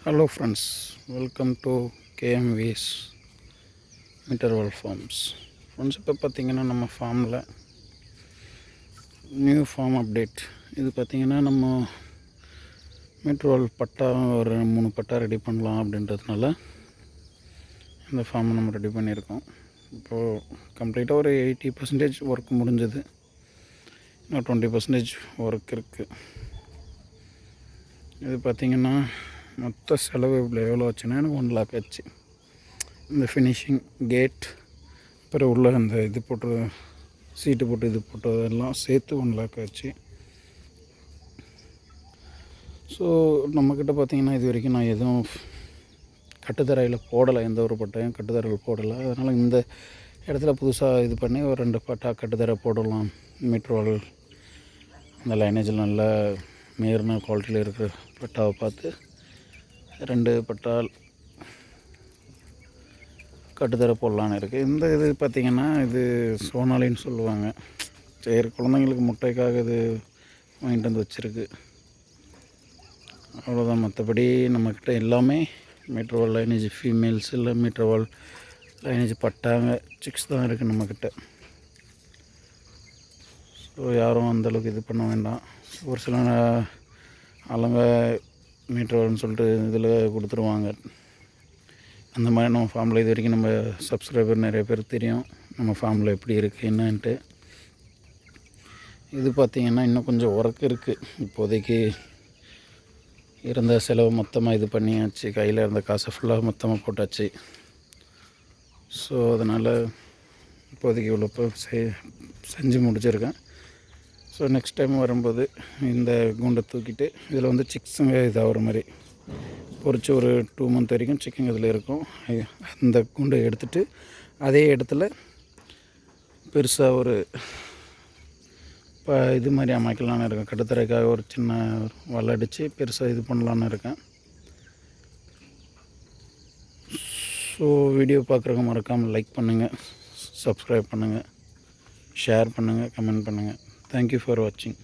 Hello friends, welcome to KMV's Interval Farms. Friends இப்போ பார்த்திங்கன்னா நம்ம ஃபார்மில் நியூ ஃபார்ம் அப்டேட். இது பார்த்திங்கன்னா நம்ம மீட்டர்வால் பட்டா ஒரு 3 பட்டா ரெடி பண்ணலாம் அப்படின்றதுனால இந்த ஃபார்மை நம்ம ரெடி பண்ணியிருக்கோம். இப்போது கம்ப்ளீட்டாக ஒரு 80% ஒர்க் முடிஞ்சது, இன்னும் 20% ஒர்க் இருக்குது. இது பார்த்திங்கன்னா மொத்த செலவு எவ்வளோ ஆச்சுன்னா எனக்கு 1 lakh ஆச்சு. இந்த ஃபினிஷிங் கேட் அப்புறம் உள்ள அந்த இது போட்டு சீட்டு போட்டு இது போட்டதெல்லாம் சேர்த்து 1 lakh ஆச்சு. ஸோ நம்மக்கிட்ட பார்த்திங்கன்னா இது வரைக்கும் நான் எதுவும் கட்டுத்தரையில் போடலை, எந்த ஒரு பட்டையும் கட்டுத்தரையில் போடலை. அதனால் இந்த இடத்துல புதுசாக இது பண்ணி ஒரு 2 பட்டா கட்டுத்தரை போடலாம். மீட்டர்வால் அந்த லைனேஜில் நல்ல மேர்ன குவாலிட்டியில் இருக்கிற பட்டாவை பார்த்து 2 பட்டால் கட்டுத்தரை போடலான்னு இருக்குது. இந்த இது பார்த்திங்கன்னா இது சோனாலின்னு சொல்லுவாங்க. சரி, குழந்தைங்களுக்கு முட்டைக்காக இது வாங்கிட்டு வந்து வச்சுருக்கு, அவ்வளோதான். மற்றபடி நம்மக்கிட்ட எல்லாமே மீட்டர்வால் லைனேஜ் ஃபீமேல்ஸ் இல்லை மீட்டர்வால் லைனேஜ் பட்டாங்க சிக்ஸ் தான் இருக்குது நம்மக்கிட்ட. ஸோ யாரும் அந்தளவுக்கு இது பண்ண வேண்டாம். ஒரு சில ஆளுங்க மீட்டர்வால்னு சொல்லிட்டு இதில் கொடுத்துருவாங்க. அந்த மாதிரி நம்ம ஃபார்மில் இது வரைக்கும் நம்ம சப்ஸ்கிரைபர் நிறைய பேர் தெரியும் நம்ம ஃபார்மில் எப்படி இருக்குது என்னன்ட்டு. இது பார்த்திங்கன்னா இன்னும் கொஞ்சம் ஒர்க் இருக்குது. இப்போதைக்கு இருந்த செலவு மொத்தமாக இது பண்ணியாச்சு, கையில் இருந்த காசை ஃபுல்லாக மொத்தமாக போட்டாச்சு. ஸோ அதனால் இப்போதைக்கு இவ்வளோ செஞ்சு முடிச்சிருக்கேன். ஸோ நெக்ஸ்ட் டைம் வரும்போது இந்த கூண்டை தூக்கிட்டு இதில் வந்து சிக்ஸுங்க இதாகிற மாதிரி பொறிச்சு ஒரு 2 month வரைக்கும் சிக்கன் இதில் இருக்கும். அந்த கூண்டை எடுத்துகிட்டு அதே இடத்துல பெருசாக ஒரு இது மாதிரி அமைக்கலான்னு இருக்கேன். கட்டுத்தரைக்காக ஒரு சின்ன வலை அடித்து பெருசாக இது பண்ணலான்னு இருக்கேன். ஸோ வீடியோ பார்க்குறவங்க மறக்காமல் லைக் பண்ணுங்கள், சப்ஸ்கிரைப் பண்ணுங்கள், ஷேர் பண்ணுங்கள், கமெண்ட் பண்ணுங்கள். தேங்க்யூ ஃபார் வாட்சிங்.